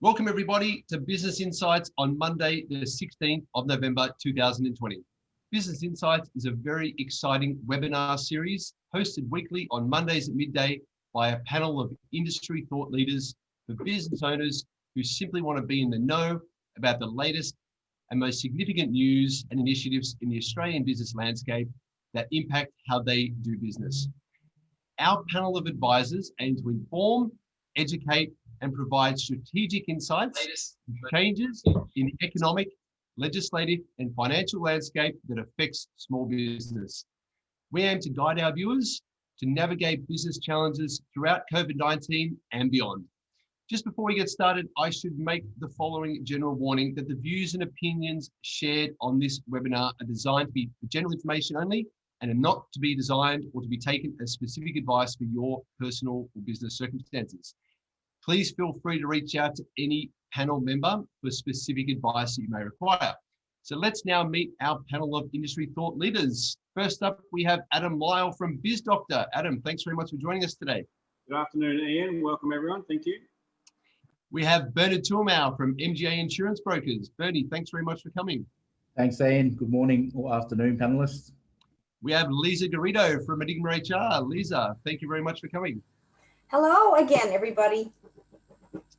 Welcome everybody to Business Insights on Monday, the 16th of November, 2020. Business Insights is a very exciting webinar series hosted weekly on Mondays at midday by a panel of industry thought leaders for business owners who simply want to be in the know about the latest and most significant news and initiatives in the Australian business landscape that impact how they do business. Our panel of advisors aim to inform, educate, and provide strategic insights to changes in the economic, legislative, and financial landscape that affects small business. We aim to guide our viewers to navigate business challenges throughout COVID-19 and beyond. Just before we get started, I should make the following general warning that the views and opinions shared on this webinar are designed to be for general information only and are not to be designed or to be taken as specific advice for your personal or business circumstances. Please feel free to reach out to any panel member for specific advice that you may require. So let's now meet our panel of industry thought leaders. First up, we have Adam Lyle from BizDoctor. Adam, thanks very much for joining us today. Good afternoon, Ian. Welcome, everyone. Thank you. We have Bernard Tuamau from MGA Insurance Brokers. Bernie, thanks very much for coming. Thanks, Ian. Good morning or afternoon, panelists. We have Lisa Garrido from Enigma HR. Lisa, thank you very much for coming. Hello again, everybody.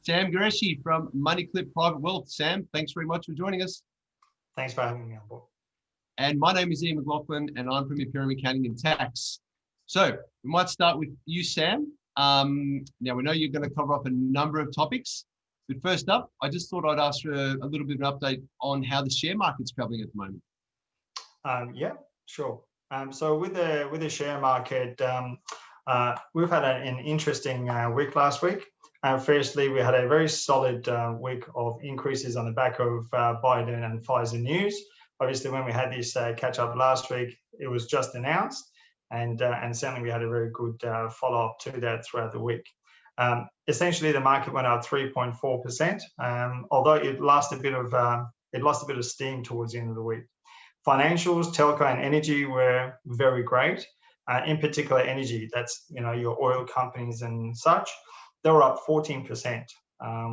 Sam Gureshi from MoneyClip Private Wealth. Sam, thanks very much for joining us. Thanks for having me on board. And my name is Ian McLaughlin, and I'm from Imperium Accounting and Tax. So we might start with you, Sam. Now, we know you're going to cover up a number of topics, but first up, I just thought I'd ask for a little bit of an update on how the share market's traveling at the moment. Yeah, sure. So with the share market, we've had an interesting week last week. Firstly, we had a very solid week of increases on the back of Biden and Pfizer news. Obviously, when we had this catch up last week, it was just announced, and certainly we had a very good follow up to that throughout the week. Essentially, the market went up 3.4%, although it lost a bit of steam towards the end of the week. Financials, telco, and energy were very great. In particular, energy. That's your oil companies and such. They were up 14%,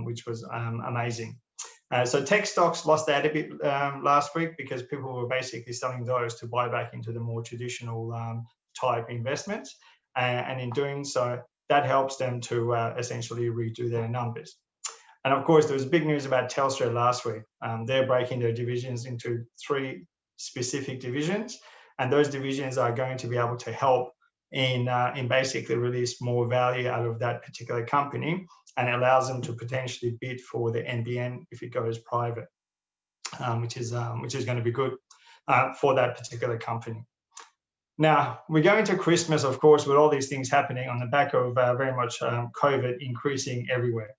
which was amazing. So tech stocks lost that a bit last week because people were basically selling those to buy back into the more traditional type investments. And in doing so, that helps them to essentially redo their numbers. And of course, there was big news about Telstra last week. They're breaking their divisions into 3 specific divisions. And those divisions are going to be able to help in basically release more value out of that particular company, and it allows them to potentially bid for the NBN if it goes private, which is going to be good for that particular company. Now, we're going to Christmas, of course, with all these things happening on the back of very much COVID increasing everywhere.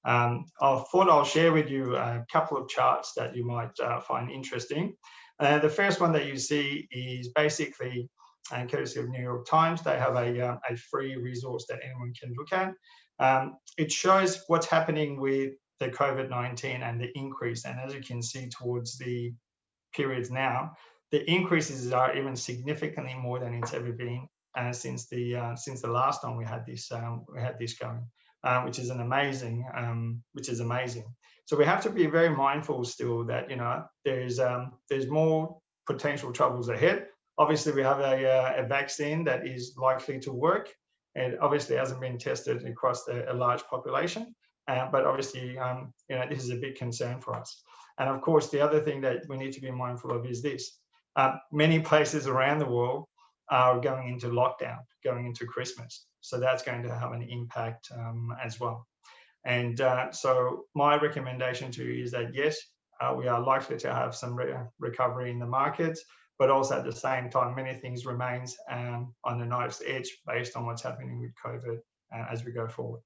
I thought I'll share with you a couple of charts that you might find interesting. The first one that you see is basically, and courtesy of New York Times, they have a free resource that anyone can look at. It shows what's happening with the COVID-19 and the increase. And as you can see towards the periods now, the increases are even significantly more than it's ever been since the last time we had this going, which is amazing. So we have to be very mindful still that there's more potential troubles ahead. Obviously, we have a vaccine that is likely to work. It obviously hasn't been tested across a large population, but obviously, this is a big concern for us. And of course, the other thing that we need to be mindful of is this. Many places around the world are going into lockdown, going into Christmas. So that's going to have an impact as well. And so my recommendation to you is that, yes, we are likely to have some recovery in the markets, but also at the same time, many things remains on the knife's edge based on what's happening with COVID as we go forward.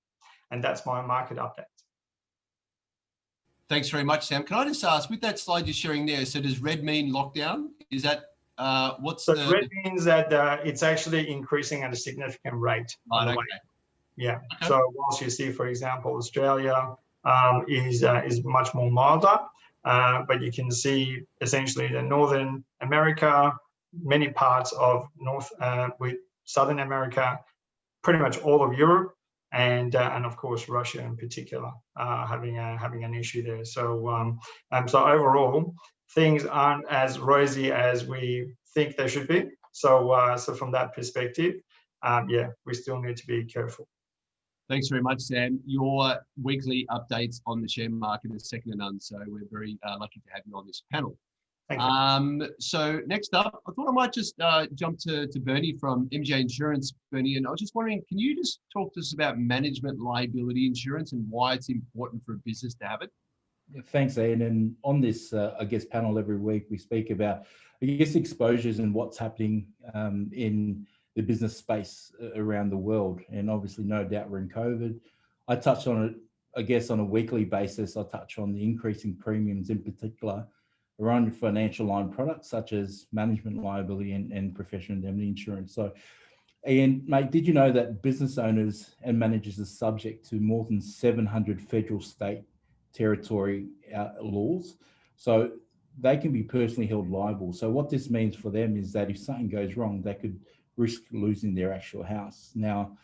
And that's my market update. Thanks very much, Sam. Can I just ask, with that slide you're sharing there, so does red mean lockdown? Is that red means that it's actually increasing at a significant rate. Right, okay. Yeah. Okay. So whilst you see, for example, Australia is much more milder, but you can see essentially the Northern America, many parts of Southern America, pretty much all of Europe, and of course Russia in particular having an issue there. So so overall, things aren't as rosy as we think they should be. So so from that perspective, yeah, we still need to be careful. Thanks very much, Sam. Your weekly updates on the share market is second to none, so we're very lucky to have you on this panel. Thank you. So next up, I thought I might just jump to Bernie from MJ Insurance. Bernie, and I was just wondering, can you just talk to us about management liability insurance and why it's important for a business to have it? Thanks, Ian. And on this, I guess, panel every week, we speak about, I guess, exposures and what's happening in the business space around the world. And obviously, no doubt we're in COVID. I touch on it, I guess, on a weekly basis. I touch on the increasing premiums in particular around financial line products such as management liability and professional indemnity insurance. So, Ian, mate, did you know that business owners and managers are subject to more than 700 federal, state, territory laws? So they can be personally held liable. So what this means for them is that if something goes wrong, they could risk losing their actual house. Now,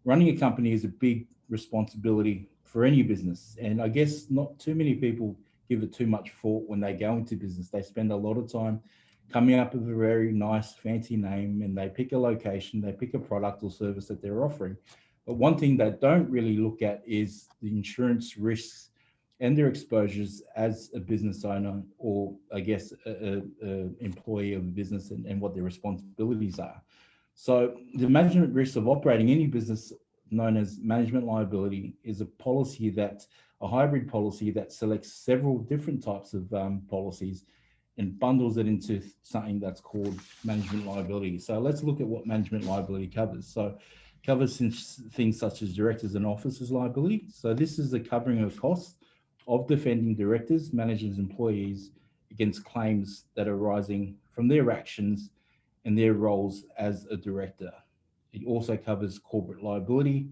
running a company is a big responsibility for any business. And I guess not too many people give it too much thought when they go into business. They spend a lot of time coming up with a very nice, fancy name, and they pick a location, they pick a product or service that they're offering. But one thing they don't really look at is the insurance risks and their exposures as a business owner, or I guess a employee of a business, and what their responsibilities are. So the management risks of operating any business, known as management liability, is a hybrid policy that selects several different types of policies and bundles it into something that's called management liability. So let's look at what management liability covers. So it covers things such as directors and officers liability. So this is the covering of costs of defending directors, managers, employees against claims that are arising from their actions and their roles as a director. It also covers corporate liability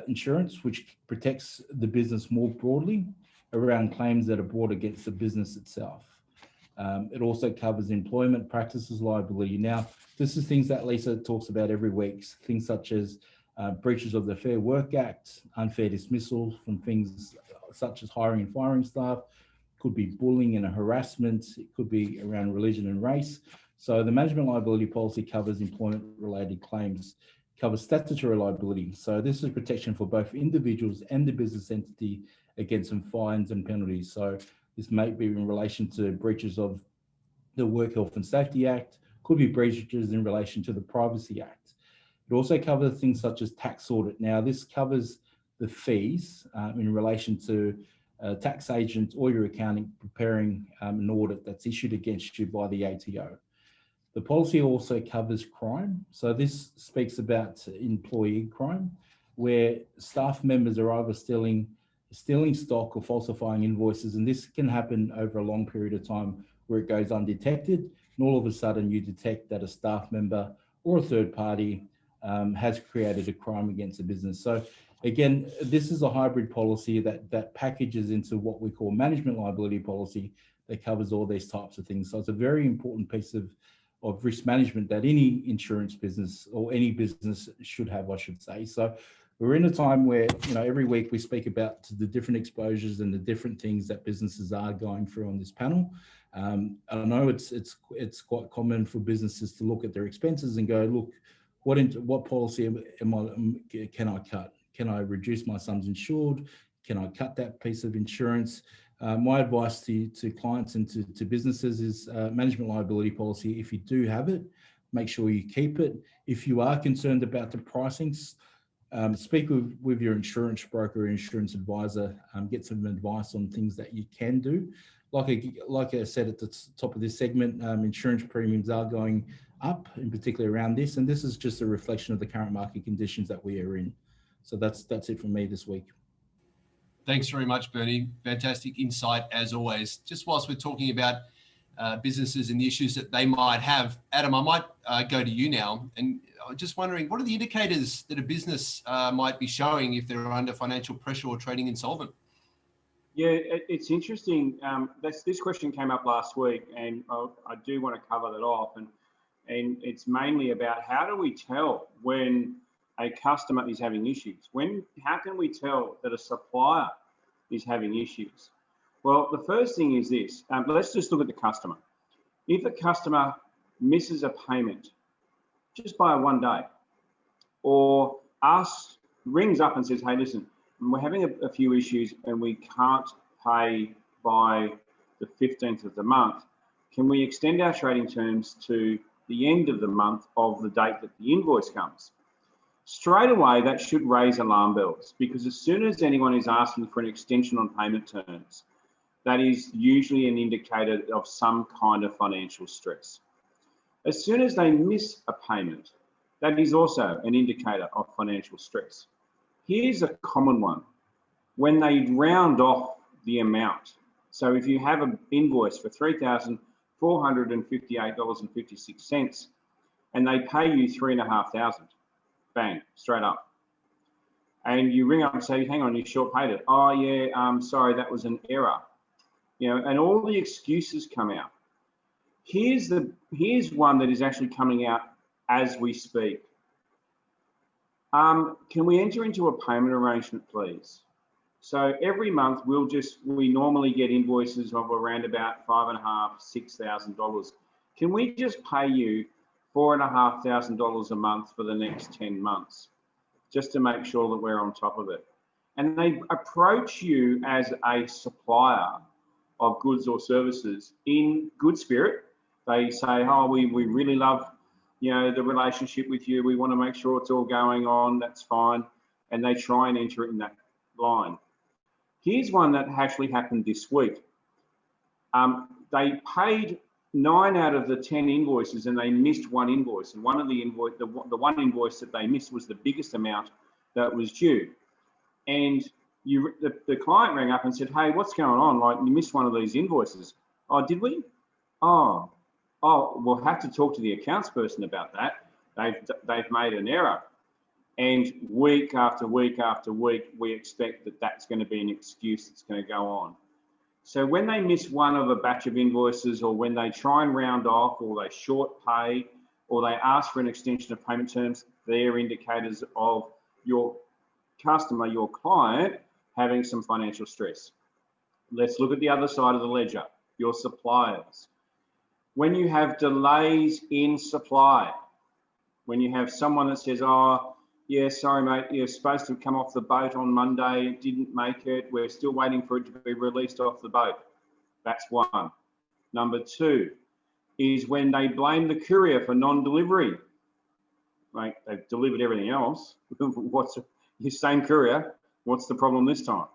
insurance, which protects the business more broadly around claims that are brought against the business itself. It also covers employment practices liability. Now, this is things that Lisa talks about every week, things such as breaches of the Fair Work Act, unfair dismissals from things such as hiring and firing staff, could be bullying and harassment, it could be around religion and race. So the management liability policy covers employment-related claims, covers statutory liability. So this is protection for both individuals and the business entity against some fines and penalties. So this may be in relation to breaches of the Work Health and Safety Act, could be breaches in relation to the Privacy Act. It also covers things such as tax audit. Now, this covers the fees in relation to tax agent or your accounting preparing an audit that's issued against you by the ATO. The policy also covers crime. So this speaks about employee crime, where staff members are either stealing stock or falsifying invoices. And this can happen over a long period of time where it goes undetected. And all of a sudden you detect that a staff member or a third party has created a crime against a business. So again, this is a hybrid policy that packages into what we call management liability policy that covers all these types of things. So it's a very important piece of risk management that any insurance business or any business should have, I should say. So we're in a time where, every week we speak about the different exposures and the different things that businesses are going through on this panel. I know it's quite common for businesses to look at their expenses and go, look, what policy can I cut? Can I reduce my sums insured? Can I cut that piece of insurance? My advice to clients and to businesses is management liability policy. If you do have it, make sure you keep it. If you are concerned about the pricings, speak with your insurance broker or insurance advisor, get some advice on things that you can do. Like I said at the top of this segment, insurance premiums are going up, in particular around this, and this is just a reflection of the current market conditions that we are in. So that's it from me this week. Thanks very much, Bernie. Fantastic insight as always. Just whilst we're talking about businesses and the issues that they might have, Adam, I might go to you now. And I'm just wondering, what are the indicators that a business might be showing if they're under financial pressure or trading insolvent? Yeah, it's interesting. This question came up last week, and I do want to cover that off. And it's mainly about how do we tell when a customer is having issues? How can we tell that a supplier is having issues? Well, the first thing is this. Let's just look at the customer. If a customer misses a payment just by 1 day, or rings up and says, hey, listen, we're having a few issues and we can't pay by the 15th of the month, can we extend our trading terms to the end of the month of the date that the invoice comes? Straight away, that should raise alarm bells, because as soon as anyone is asking for an extension on payment terms, that is usually an indicator of some kind of financial stress. As soon as they miss a payment, that is also an indicator of financial stress. Here's a common one. When they round off the amount, so if you have an invoice for $3,458.56 and they pay you $3,500, bang, straight up. And you ring up and say, hang on, you short paid it. Oh yeah, sorry, that was an error. You know, and all the excuses come out. Here's one that is actually coming out as we speak. Can we enter into a payment arrangement, please? So every month we normally get invoices of around about $5,500, $6,000. Can we just pay you $4,500 a month for the next 10 months, just to make sure that we're on top of it? And they approach you as a supplier of goods or services in good spirit. They say, oh, we really love, you know, the relationship with you. We want to make sure it's all going on. That's fine. And they try and enter it in that line. Here's one that actually happened this week. They paid 9 out of the 10 invoices and they missed one invoice. And one of the one invoice that they missed was the biggest amount that was due. And the client rang up and said, hey, what's going on? Like, you missed one of these invoices. Oh, did we? Oh, we'll have to talk to the accounts person about that. They've made an error. And week after week after week, we expect that that's going to be an excuse that's going to go on. So when they miss one of a batch of invoices, or when they try and round off, or they short pay, or they ask for an extension of payment terms, they're indicators of your customer, your client, having some financial stress. Let's look at the other side of the ledger, your suppliers. When you have delays in supply, when you have someone that says, oh, yeah, sorry, mate, you're supposed to come off the boat on Monday, didn't make it, we're still waiting for it to be released off the boat. That's one. Number two is when they blame the courier for non-delivery. Like, they've delivered everything else. What's your same courier? What's the problem this time?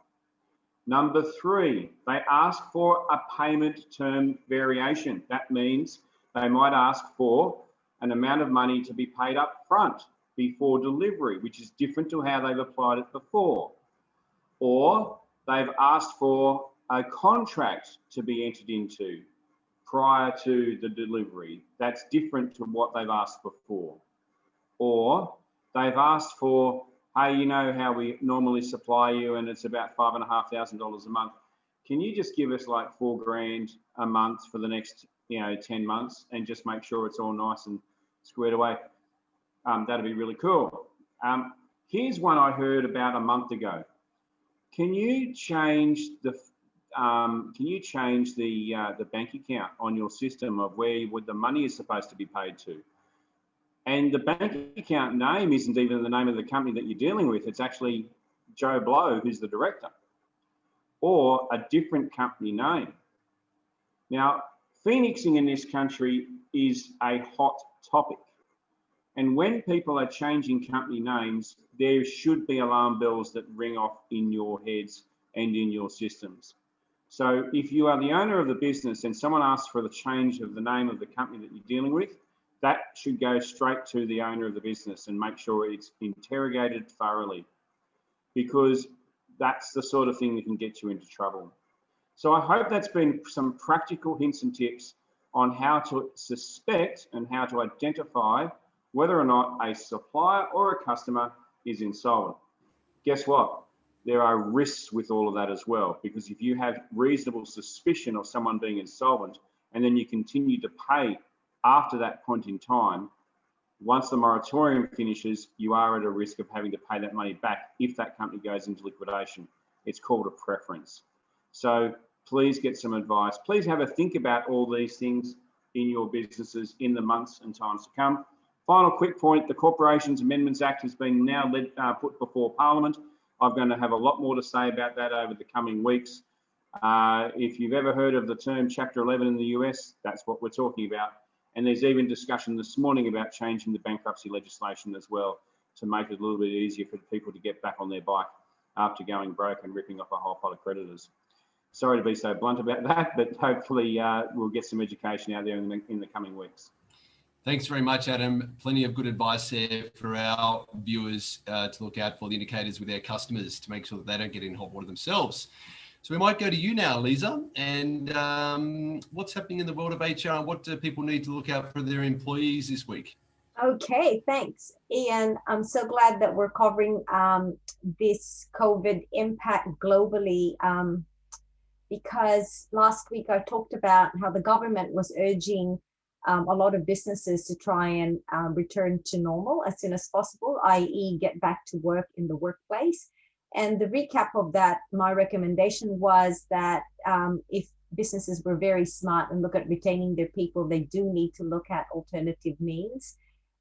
Number three, they ask for a payment term variation. That means they might ask for an amount of money to be paid up front before delivery, which is different to how they've applied it before. Or they've asked for a contract to be entered into prior to the delivery. That's different to what they've asked before. Or they've asked for, hey, you know how we normally supply you and it's about $5,500 a month. Can you just give us like $4,000 a month for the next, 10 months and just make sure it's all nice and squared away? That'd be really cool. Here's one I heard about a month ago. Can you change the bank account on your system of where the money is supposed to be paid to? And the bank account name isn't even the name of the company that you're dealing with. It's actually Joe Blow, who's the director, or a different company name. Now, phoenixing in this country is a hot topic. And when people are changing company names, there should be alarm bells that ring off in your heads and in your systems. So if you are the owner of the business and someone asks for the change of the name of the company that you're dealing with, that should go straight to the owner of the business and make sure it's interrogated thoroughly, because that's the sort of thing that can get you into trouble. So I hope that's been some practical hints and tips on how to suspect and how to identify whether or not a supplier or a customer is insolvent. Guess what? There are risks with all of that as well, because if you have reasonable suspicion of someone being insolvent and then you continue to pay after that point in time, Once the moratorium finishes, you are at a risk of having to pay that money back if that company goes into liquidation. It's called a preference. So please get some advice. Please have a think about all these things in your businesses in the months and times to come. Final quick point, the Corporations Amendments Act has been now put before Parliament. I'm going to have a lot more to say about that over the coming weeks. If you've ever heard of the term Chapter 11 in the US, that's what we're talking about. And there's even discussion this morning about changing the bankruptcy legislation as well to make it a little bit easier for people to get back on their bike after going broke and ripping off a whole pot of creditors. Sorry to be so blunt about that, but hopefully we'll get some education out there in the coming weeks. Thanks very much, Adam. Plenty of good advice there for our viewers to look out for the indicators with their customers to make sure that they don't get in hot water themselves. So we might go to you now, Lisa, and what's happening in the world of HR and what do people need to look out for their employees this week? Okay, thanks, Ian. I'm so glad that we're covering this COVID impact globally because last week I talked about how the government was urging a lot of businesses to try and return to normal as soon as possible, i.e. get back to work in the workplace. And the recap of that, my recommendation was that if businesses were very smart and look at retaining their people, they do need to look at alternative means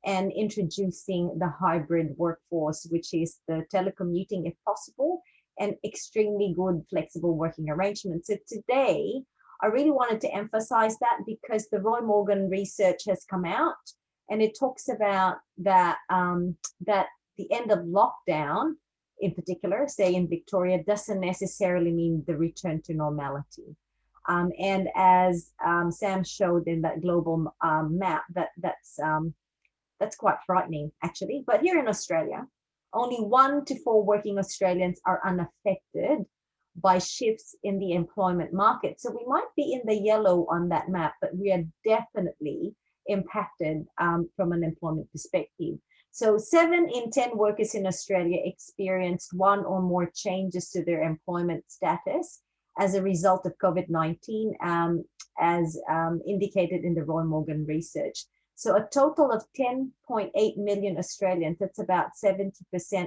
and introducing the hybrid workforce, which is the telecommuting if possible, and extremely good flexible working arrangements. So today, I really wanted to emphasize that because the Roy Morgan research has come out and it talks about that, that the end of lockdown, in particular, say in Victoria, doesn't necessarily mean the return to normality. And as Sam showed in that global map, that's quite frightening, actually. But here in Australia, only 1 to 4 working Australians are unaffected by shifts in the employment market. So we might be in the yellow on that map, but we are definitely impacted from an employment perspective. So 7 in 10 workers in Australia experienced 1 or more changes to their employment status as a result of COVID-19, as indicated in the Roy Morgan research. So a total of 10.8 million Australians, that's about 70%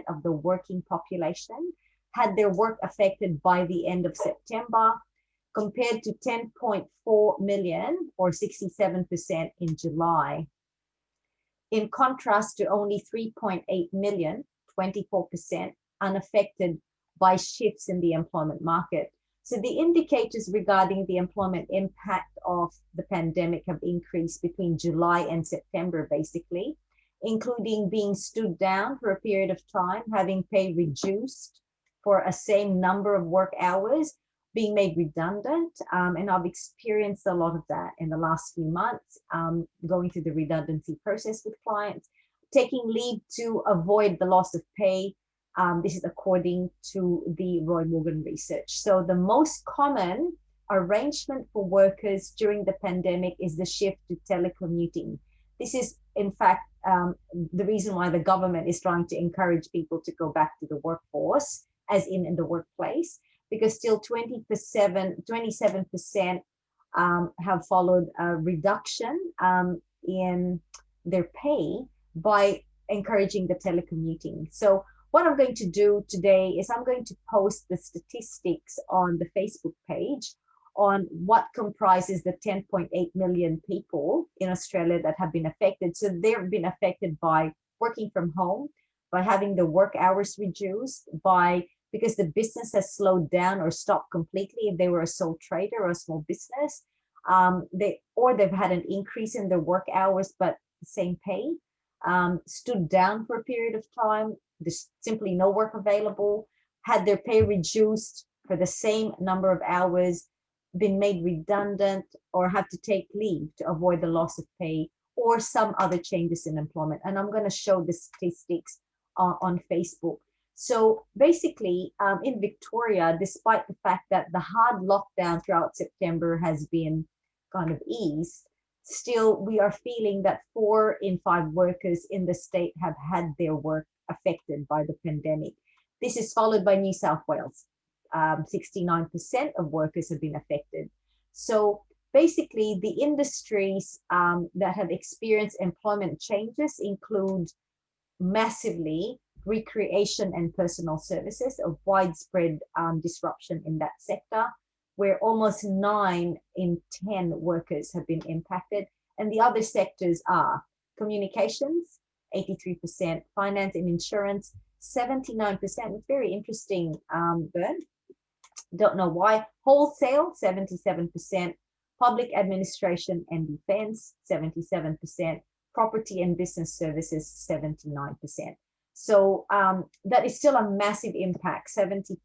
of the working population, had their work affected by the end of September, compared to 10.4 million or 67% in July. In contrast to only 3.8 million, 24%, unaffected by shifts in the employment market. So the indicators regarding the employment impact of the pandemic have increased between July and September, basically, including being stood down for a period of time, having pay reduced for a same number of work hours, being made redundant. And I've experienced a lot of that in the last few months, going through the redundancy process with clients, taking leave to avoid the loss of pay. This is according to the Roy Morgan research. So the most common arrangement for workers during the pandemic is the shift to telecommuting. This is, in fact, the reason why the government is trying to encourage people to go back to the workforce, as in the workplace, because still 27% have followed a reduction in their pay by encouraging the telecommuting. So what I'm going to do today is I'm going to post the statistics on the Facebook page on what comprises the 10.8 million people in Australia that have been affected. So they've been affected by working from home, by having the work hours reduced, because the business has slowed down or stopped completely if they were a sole trader or a small business, they've had an increase in their work hours but the same pay, stood down for a period of time, there's simply no work available, had their pay reduced for the same number of hours, been made redundant, or have to take leave to avoid the loss of pay, or some other changes in employment. And I'm going to show the statistics on Facebook. So basically, in Victoria, despite the fact that the hard lockdown throughout September has been kind of eased, still we are feeling that 4 in 5 workers in the state have had their work affected by the pandemic. This is followed by New South Wales. 69% of workers have been affected. So basically the industries that have experienced employment changes include massively recreation and personal services, of widespread disruption in that sector, where almost 9 in 10 workers have been impacted. And the other sectors are communications, 83%, finance and insurance, 79%. It's very interesting, Bern. Don't know why. Wholesale, 77%. Public administration and defense, 77%. Property and business services, 79%. So that is still a massive impact, 79%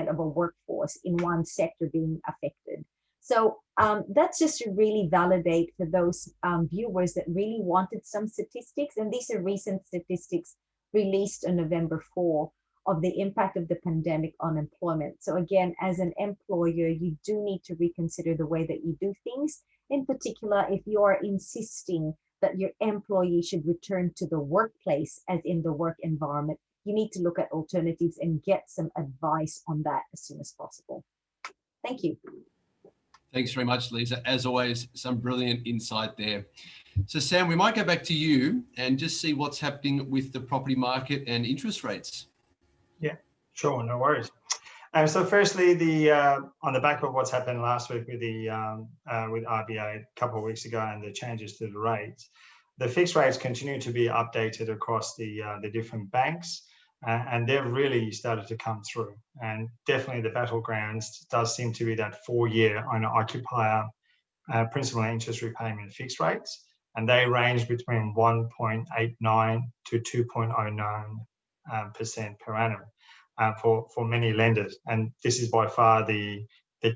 of a workforce in one sector being affected. So that's just to really validate for those viewers that really wanted some statistics. And these are recent statistics released on November 4 of the impact of the pandemic on employment. So again, as an employer, you do need to reconsider the way that you do things. In particular, if you are insisting that your employee should return to the workplace, as in the work environment, you need to look at alternatives and get some advice on that as soon as possible. Thank you. Thanks very much, Lisa. As always, some brilliant insight there. So Sam, we might go back to you and just see what's happening with the property market and interest rates. Yeah, sure, no worries. So firstly, on the back of what's happened last week with the with RBA a couple of weeks ago and the changes to the rates, the fixed rates continue to be updated across the different banks, and they've really started to come through. And definitely the battlegrounds does seem to be that 4-year owner-occupier principal and interest repayment fixed rates, and they range between 1.89 to 2.09% per annum. For many lenders, and this is by far the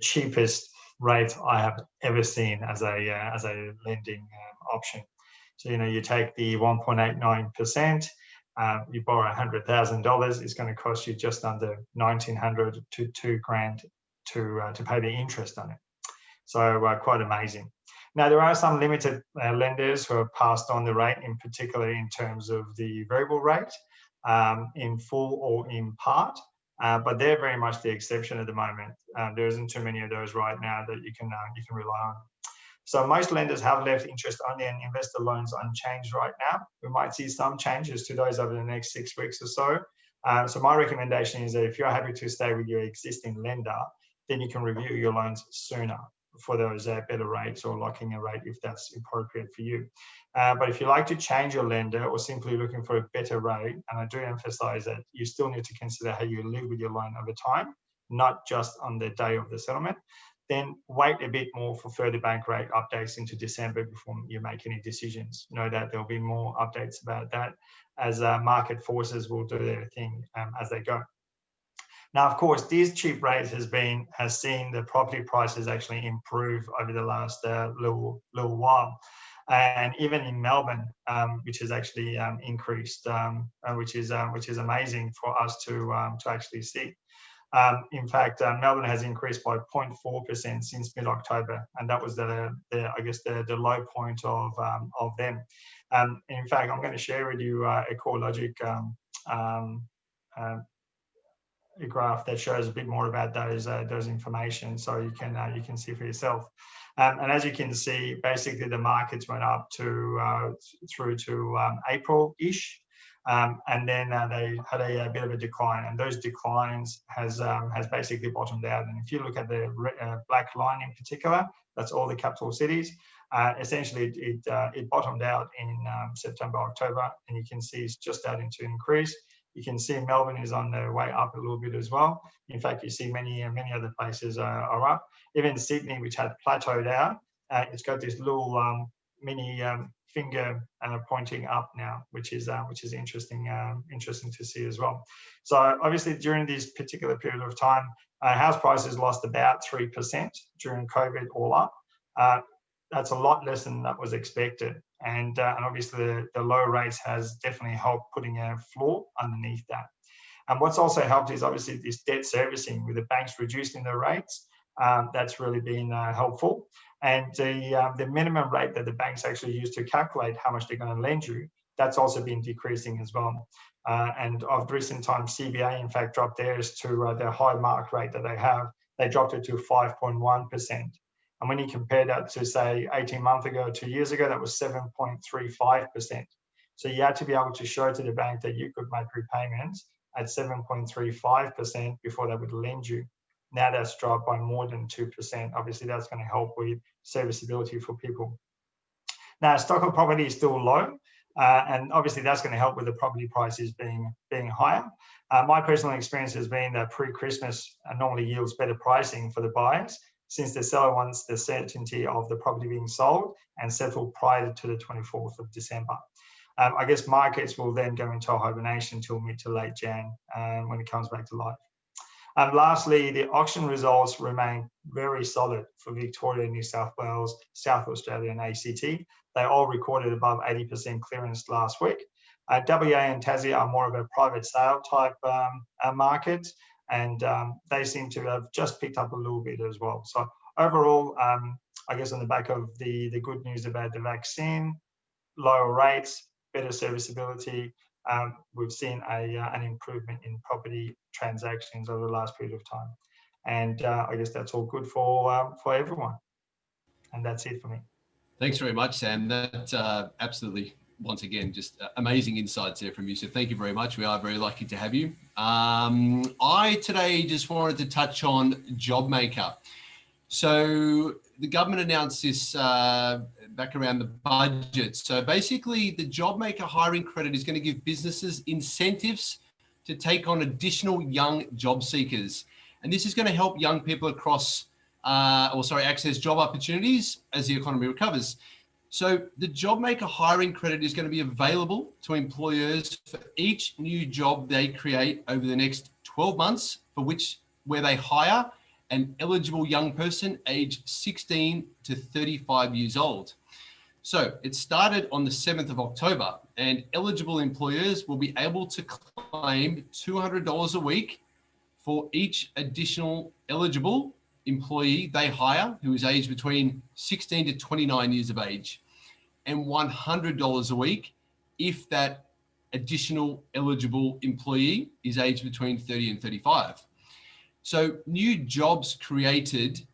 cheapest rate I have ever seen as a lending option. So you take the 1.89%, you borrow $100,000, it's going to cost you just under $1,900 to $2,000 to pay the interest on it. So quite amazing. Now there are some limited lenders who have passed on the rate, in particular in terms of the variable rate. In full or in part, but they're very much the exception at the moment. There isn't too many of those right now that you can rely on. So most lenders have left interest only and investor loans unchanged right now. We might see some changes to those over the next 6 weeks or so. So my recommendation is that if you're happy to stay with your existing lender, then you can review your loans sooner for those better rates, or locking a rate if that's appropriate for you. But if you like to change your lender, or simply looking for a better rate, and I do emphasize that you still need to consider how you live with your loan over time, not just on the day of the settlement, then wait a bit more for further bank rate updates into December before you make any decisions. Know that there'll be more updates about that, as market forces will do their thing as they go. Now, of course, these cheap rates has seen the property prices actually improve over the last little while, and even in Melbourne, which has actually increased, which is amazing for us to actually see. In fact, Melbourne has increased by 0.4% since mid-October, and that was I guess the low point of them. In fact, I'm going to share with you a Corelogic a graph that shows a bit more about those information, so you can see for yourself. And as you can see, basically the markets went up to through to April-ish, and then they had a bit of a decline, and those declines has basically bottomed out. And if you look at the black line in particular, that's all the capital cities. Essentially, it bottomed out in September, October, and you can see it's just starting to increase. You can see Melbourne is on the way up a little bit as well. In fact, you see many other places are up. Even Sydney, which had plateaued out, it's got this little mini finger pointing up now, which is interesting to see as well. So obviously, during this particular period of time, house prices lost about 3% during COVID all up. That's a lot less than that was expected. And obviously the low rates has definitely helped putting a floor underneath that. And what's also helped is obviously this debt servicing, with the banks reducing their rates. That's really been helpful. And the minimum rate that the banks actually use to calculate how much they're going to lend you, that's also been decreasing as well. And of recent times, CBA in fact dropped theirs to their high mark rate that they have. They dropped it to 5.1%. And when you compare that to, say, 18 months ago, 2 years ago, that was 7.35%. So you had to be able to show to the bank that you could make repayments at 7.35% before they would lend you. Now that's dropped by more than 2%. Obviously, that's going to help with serviceability for people. Now, stock of property is still low, and obviously that's going to help with the property prices being higher. My personal experience has been that pre-Christmas normally yields better pricing for the buyers, since the seller wants the certainty of the property being sold and settled prior to the 24th of December. I guess markets will then go into hibernation until mid to late Jan when it comes back to life. Lastly, the auction results remain very solid for Victoria, New South Wales, South Australia and ACT. They all recorded above 80% clearance last week. WA and Tassie are more of a private sale type market, and they seem to have just picked up a little bit as well. So overall, I guess on the back of the good news about the vaccine, lower rates, better serviceability, we've seen an improvement in property transactions over the last period of time. And I guess that's all good for everyone. And that's it for me. Thanks very much, Sam. That's absolutely, once again, just amazing insights there from you. So thank you very much. We are very lucky to have you. I today just wanted to touch on JobMaker. So the government announced this back around the budget. So basically the JobMaker hiring credit is going to give businesses incentives to take on additional young job seekers. And this is going to help young people across, access job opportunities as the economy recovers. So the JobMaker hiring credit is going to be available to employers for each new job they create over the next 12 months where they hire an eligible young person aged 16 to 35 years old. So it started on the 7th of October, and eligible employers will be able to claim $200 a week for each additional eligible employee they hire who is aged between 16 to 29 years of age, and $100 a week if that additional eligible employee is aged between 30 and 35. So new jobs created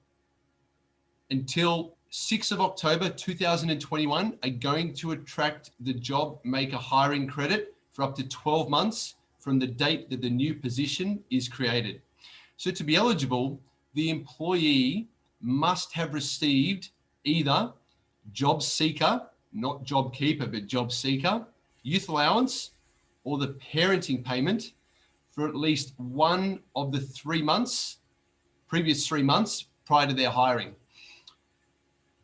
until 6th of October 2021 are going to attract the JobMaker hiring credit for up to 12 months from the date that the new position is created. So to be eligible, the employee must have received either job seeker, not job keeper, but job seeker, youth allowance, or the parenting payment for at least one of the previous 3 months prior to their hiring.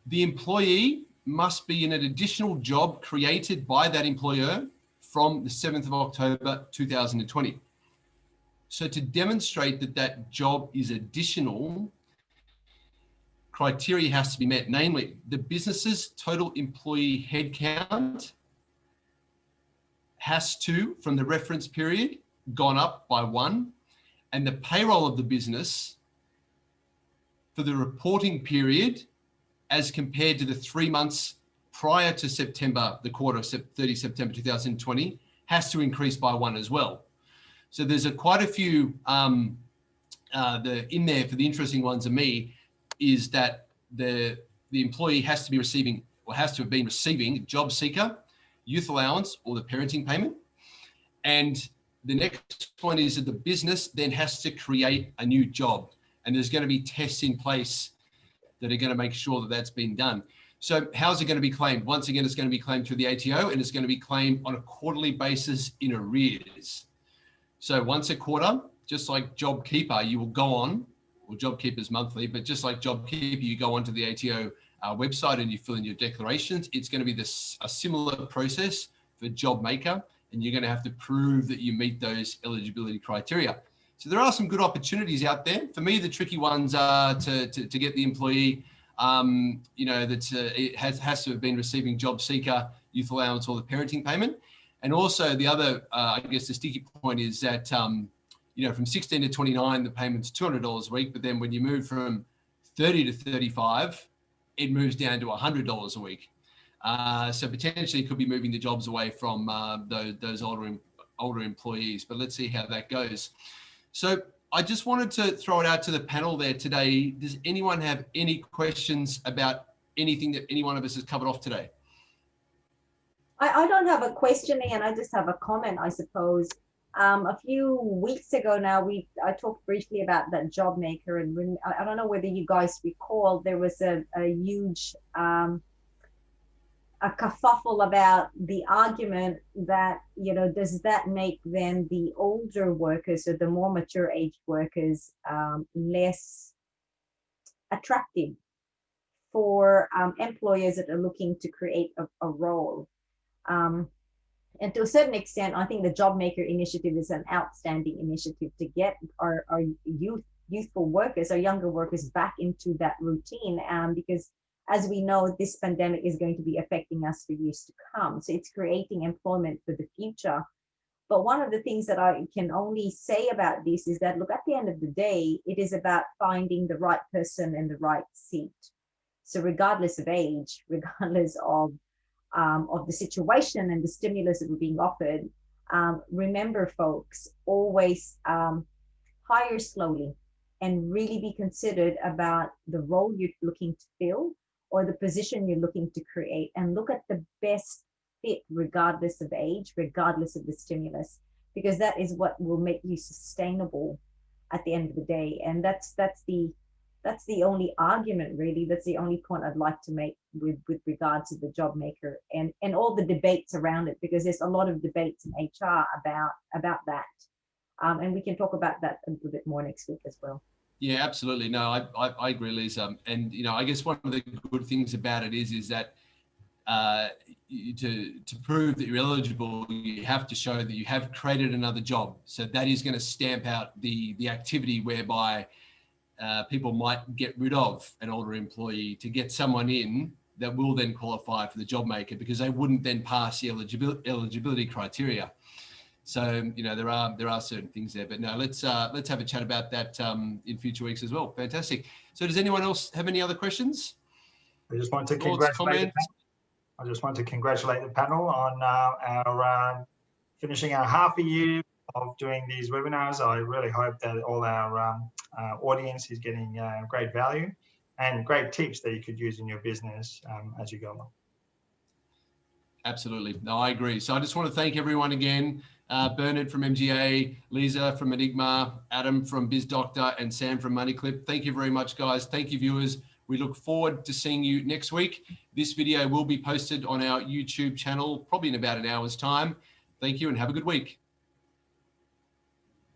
The employee must be in an additional job created by that employer from the 7th of October 2020. So to demonstrate that that job is additional, criteria has to be met, namely the business's total employee headcount has to, from the reference period, gone up by 1, and the payroll of the business for the reporting period as compared to the 3 months prior to September, the quarter of 30 September 2020, has to increase by 1 as well. So there's quite a few in there. For the interesting ones of me is that the employee has to be receiving, or has to have been receiving, job seeker, youth allowance, or the parenting payment. And the next one is that the business then has to create a new job, and there's going to be tests in place that are going to make sure that that's been done. So how's it going to be claimed? Once again, it's going to be claimed through the ATO, and it's going to be claimed on a quarterly basis in arrears. So once a quarter, just like JobKeeper, you will go on, or JobKeeper's monthly, but just like JobKeeper, you go onto the ATO website and you fill in your declarations. It's going to be a similar process for JobMaker, and you're going to have to prove that you meet those eligibility criteria. So there are some good opportunities out there. For me, the tricky ones are to get the employee, it has to have been receiving job seeker, youth allowance, or the parenting payment. And also the other, the sticky point is that, from 16 to 29, the payment's $200 a week. But then when you move from 30 to 35, it moves down to $100 a week. So potentially it could be moving the jobs away from those older employees. But let's see how that goes. So I just wanted to throw it out to the panel there today. Does anyone have any questions about anything that any one of us has covered off today? I don't have a question, and I just have a comment, I suppose. A few weeks ago now, I talked briefly about that job maker, and when, I don't know whether you guys recall, there was a huge a kerfuffle about the argument that, you know, does that make then the older workers or the more mature age workers less attractive for employers that are looking to create a role? And to a certain extent, I think the Job Maker initiative is an outstanding initiative to get our youthful workers, our younger workers, back into that routine, because as we know, this pandemic is going to be affecting us for years to come. So it's creating employment for the future. But one of the things that I can only say about this is that, look, at the end of the day, it is about finding the right person in the right seat. So regardless of age, regardless of the situation and the stimulus that we're being offered, remember, folks, always hire slowly and really be considered about the role you're looking to fill or the position you're looking to create, and look at the best fit regardless of age, regardless of the stimulus, because that is what will make you sustainable at the end of the day. And that's the only argument, really. That's the only point I'd like to make with regard to the job maker and all the debates around it, because there's a lot of debates in HR about that. And we can talk about that a little bit more next week as well. Yeah, absolutely. No, I agree, Lisa. And, you know, I guess one of the good things about it is that to prove that you're eligible, you have to show that you have created another job. So that is going to stamp out the activity whereby people might get rid of an older employee to get someone in that will then qualify for the job maker, because they wouldn't then pass the eligibility criteria. So, you know, there are certain things there, but no, let's have a chat about that in future weeks as well. Fantastic. So does anyone else have any other questions? I just want to congratulate the panel on our finishing our half a year of doing these webinars. I really hope that all our audience is getting great value and great tips that you could use in your business as you go along. Absolutely. No, I agree. So I just want to thank everyone again. Bernard from MGA, Lisa from Enigma, Adam from BizDoctor, and Sam from MoneyClip. Thank you very much, guys. Thank you, viewers. We look forward to seeing you next week. This video will be posted on our YouTube channel, probably in about an hour's time. Thank you and have a good week.